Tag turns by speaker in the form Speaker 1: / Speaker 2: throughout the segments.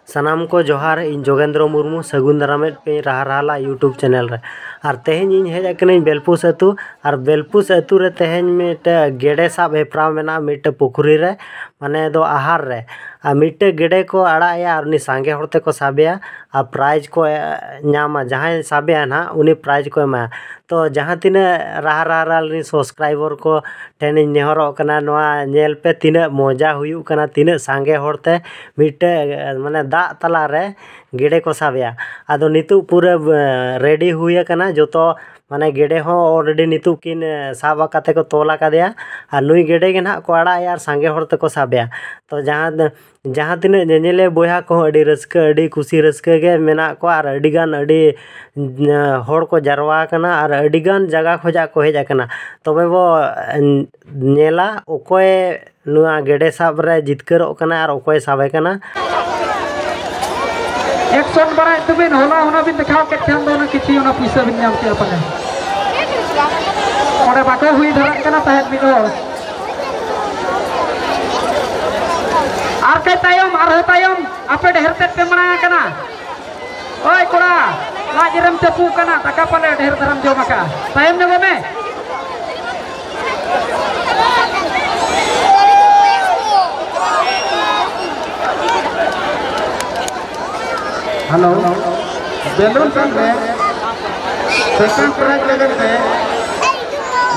Speaker 1: सानाम को जोहार इन जोगेंद्र मुर्मू सगुन दारामेट पे रहा यूट्यूब चैनल रे और तेहन इन हेज अकने बेलपुस अतु और बेलपुस अतु रे तेहन मिट गेडे साब हेप्राव मेना मिट पुखरी रे माने दो आहार रे आ मिट गेडे को आड़ाया और उनी सांगे होते को साबेया आ प्राइज को नामा जहां साबेया ना उनी प्राइज को एमा तो जहां तिने रहा सब्सक्राइबर को टेन नेहरो कना नोआ नेल पे तिने मजा हुयु कना तिने सांगे होते मिट माने दा तला रे गेडे को साबेया आदो नितु पूरा रेडी हुए कना जो तो माने गेडे हो ऑलरेडी नितु किन साबा काते को तोला कादेया और नुई गेडे के ना को आड़ा यार सांगे होते को साबेया तो जहां तिने नेनेले बोया को अडी रस्का अडी खुशी रस्का गे मेना को और अडीगान अडी होड़ को जरवा कना और अडीगान जगह खोजा को हेज कना तबे वो नेला ओकोय नुआ गेडे साब रे जितकरो कना और ओकोय साबे कना
Speaker 2: एक्शन बराय तुबिन होला बिन दिखाओ के ध्यान दो ना किछि ओना पैसा बिन नाम के अपने ओरे बाको हुई धरन कना तहत बिन आर के तायम आपे ढेर ते पे मना कना ओय कोड़ा लाजरम चपू कना तका पले ढेर धरम जो मका तायम ने में हेलो बेलून संग में सेकंड प्राइज लेकर के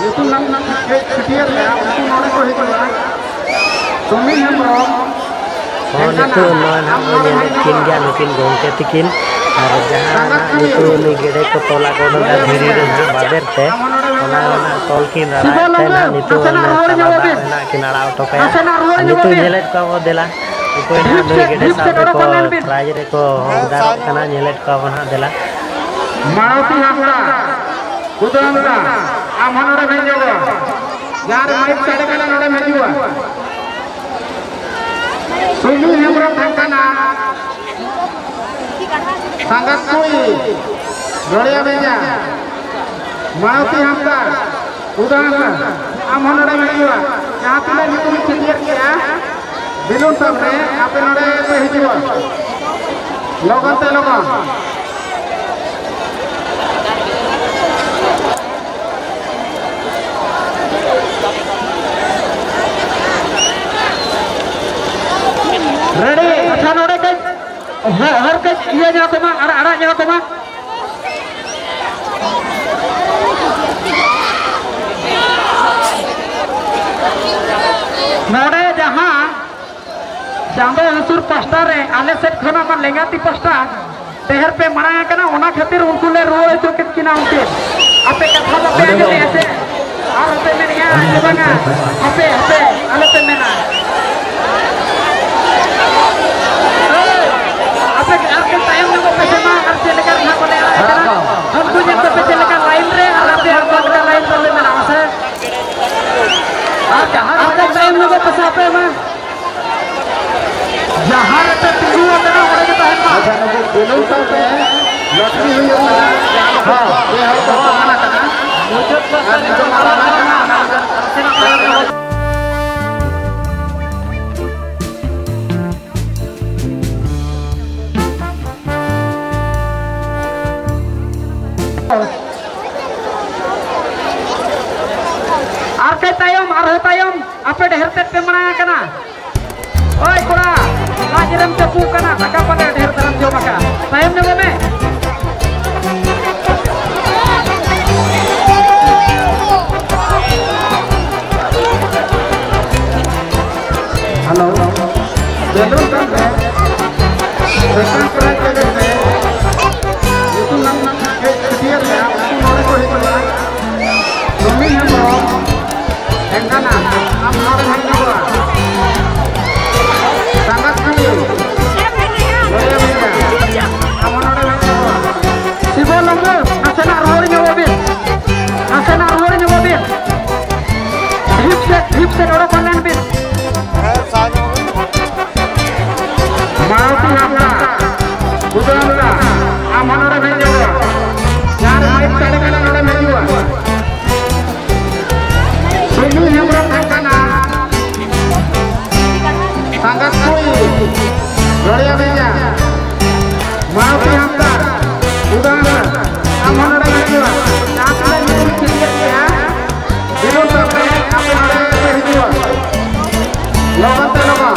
Speaker 2: यूट्यूब नाम के छुटियर में यूट्यूब नोने को ही बोला तुमी हम
Speaker 1: और नितु नोन हम किन गया नुकिन गोंके तिकिन और जहां नितु नि गेडे को तोला को ना धीरे धीरे बादेर ते ओना तोल किन रहा ते ना नितु ना किनारा टोके नितु नेलेट का वो देला कोई ना नुई गेडे साब को प्राइज रे को होदार कना नेलेट का बना देला
Speaker 2: मारुति हमरा उदमरा आमनरे भेजो यार माइक साडे कना नडे भेजुआ सुनी हमरा थंकना संगत कोई गड़िया भेजा मारुति हमरा उदमरा आमनरे भेजुआ यहां पे निकुल क्लियर किया बिलून सब रे आपे नडे पे हिजुआ लोगन ते लोगन रेडी अच्छा नोड़े के हर के ये जा तो मा आड़ा जा तो मा नोड़े जहां चांदो हसुर पास्टा रे आले सेट खना मन लेंगाती पास्टा तेहर पे मनाया कना ओना खातिर उनको ले रोए तो कितना उनके आपे कथा बापे आगे ऐसे और पे में गया आगे बंगा आपे आले पे में ना आपे आपके टाइम में वो पैसे मां कर से लेकर ना बोले हम तुझे तो पैसे लेकर लाइन रे आपे हर बात का लाइन पर में ना से आपके टाइम में वो पैसा पे में जहां पे पिलू होता है ओरे के तहत में पिलू सब पे लॉटरी हुई है हां ये है तो माना करना मुझे तो मारा आर के तायम आपे ढेर ते पे मना करना ओय कोड़ा लाजरम चपू कना तका पले ढेर धरम जो मका तायम ने में हेलो बेलून संग में सेकंड प्राइज लेकर के यूट्यूब नाम के छुटियर में यूट्यूब नोने को ही बोला तुमी हम एंगाना हम नोने भेजुआ संगत कोई गड़िया भेजा आमनरे भेजुआ शिवो लंगो नसेना रोड़ न्यो बिन हिप से रोड़ पलन बिन मारुति हमरा उदमरा आमनरे भेजुआ यार माइक साडे कना नडे भेजुआ सुनी हमरा थंकना संगत कोई गड़िया भेजा Rafi Hamzah, udah kamu ada lagi lah. Jangan lupa klik ya. Belum sampai apa ada video. Lawan terlalu.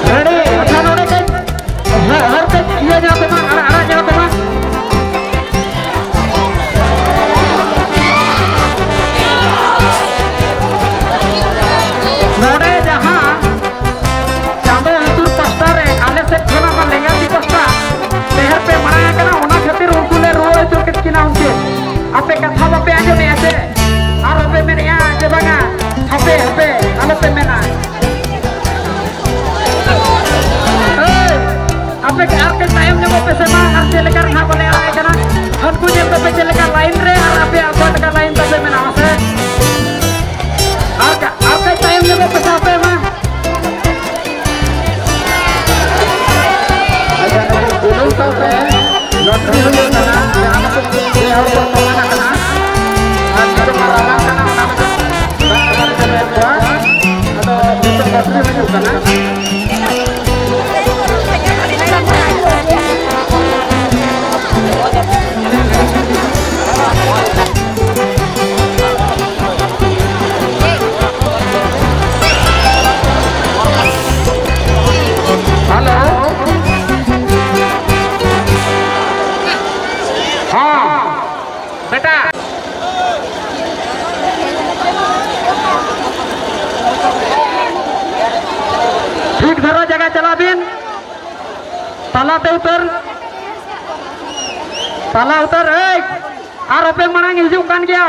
Speaker 2: Ready? Macam mana kan? Harus dia jangan teman, anak-anak jangan teman. Node jahan, jambe hancur pasta re, ale se khona ma lenga di pasta. Teher pe maraya kana, ona khatir unku le roe churket kina unke. Ape katha bape anjom ne ase. Ar ape mene ya je banga. Ape ale pe mena. Ape ke ar ke time ne bape sema ar jelekar ha bole ara kana. Hanku je bape jelekar line re ar ape apa ka line bape mena ase. Apa time ne bape sape ma. Belum sampai lotri hujan kana, jangan lupa dia harus kemana kana. Ada malam kana, ada jalan buat, atau besok lotri hujan kana. Halo. बेटा ठीक धरो जगह चला बिन ताला पे उतर और ओपे मनांग हिजू कान गया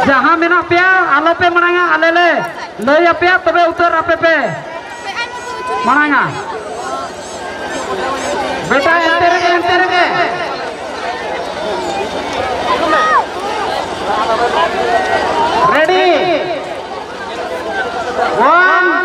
Speaker 2: जहां मेना पे आलो पे मनांगा आले ले लय पे तबे उतर आपे पे मनांगा बेटा एंते रगे Ready? 1